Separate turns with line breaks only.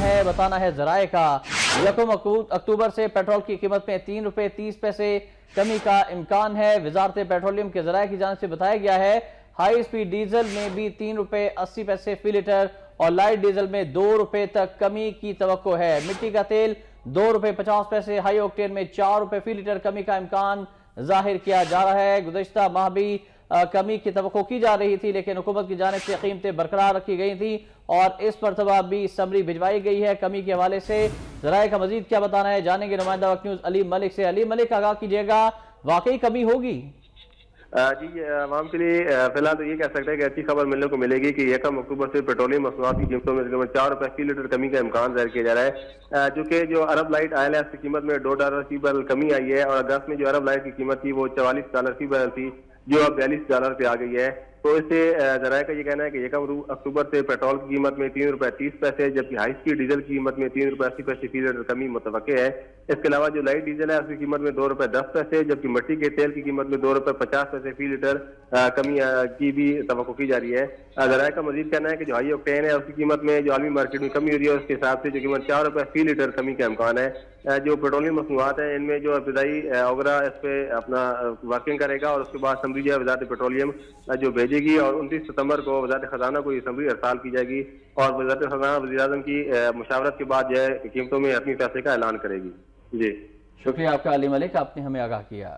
है, बताना है जराए का। 1 अक्टूबर से पेट्रोल की कीमत में 3 रुपए 30 पैसे कमी का इम्कान है। वजारत पेट्रोलियम के जराए की जानिब से बताया गया है हाई स्पीड डीजल में भी 3 रुपए 80 पैसे फी लीटर और लाइट डीजल में 2 रुपए तक कमी की तवक्को है। मिट्टी का तेल 2 रुपए 50 पैसे, हाई ऑक्टेन में 4 रुपए फी लीटर कमी का इम्कान जाहिर किया जा रहा है। गुज़श्ता माह भी कमी की तवक्को की जा रही थी, लेकिन हुकूमत की जानिब से कीमतें बरकरार रखी गई थी और इस मरतबा भी समरी भिजवाई गई है कमी के हवाले से। ज़राए का मजीद क्या बताना है, जानेंगे नुमाइंदा वक्त न्यूज़ अली मलिक से। अली मलिक, आगाह कीजिएगा, वाकई कमी होगी?
जी, आवाम के लिए फिलहाल तो ये कह सकते हैं कि अच्छी खबर मिलने को मिलेगी कि 1 अक्टूबर से पेट्रोलियम मसनूआत की कीमतों में तकरीबन 4 रुपए फी लीटर कमी का इम्कान जाहिर किया जा रहा है, जो कि जो अरब लाइट आयल है उसकी कीमत में $2 फी बैरल कमी आई है और अगस्त में जो अरब लाइट की कीमत थी वो $44 फी बैरल थी, जो अब $42 पे आ गई है। तो इससे जराये का ये कहना है कि 1 अक्टूबर से पेट्रोल की कीमत में 3 रुपए 30 पैसे, जबकि हाई स्पीड डीजल की कीमत में 3 रुपए 80 पैसे फी लीटर कमी मुतवक्के है। इसके अलावा जो लाइट डीजल है उसकी कीमत में 2 रुपए 10 पैसे, जबकि मिट्टी के तेल की कीमत में 2 रुपए 50 पैसे फी लीटर कमी की भी तवक्को की जा रही है। जराये का मजीद कहना है कि जो हाई ऑक्टेन है उसकी कीमत में जो आलमी मार्केट में कमी हो रही है उसके हिसाब से जो कीमत 4 रुपए फी लीटर कमी का इम्कान है। जो पेट्रोलियम मसनूआत है इनमें जो इब्तदाई ओगरा इस पे अपना वर्किंग करेगा और उसके बाद समरी जो है वजारत पेट्रोलियम जो भेजेगी और 29 सितंबर को वजारत खजाना को ये समरी हड़ताल की जाएगी और वजारत खजाना वज़ीर-ए-आज़म की मुशावरत के बाद जो है कीमतों में अपनी फैसले का ऐलान करेगी। जी
शुक्रिया आपका अली मलिक, आपने हमें आगाह किया।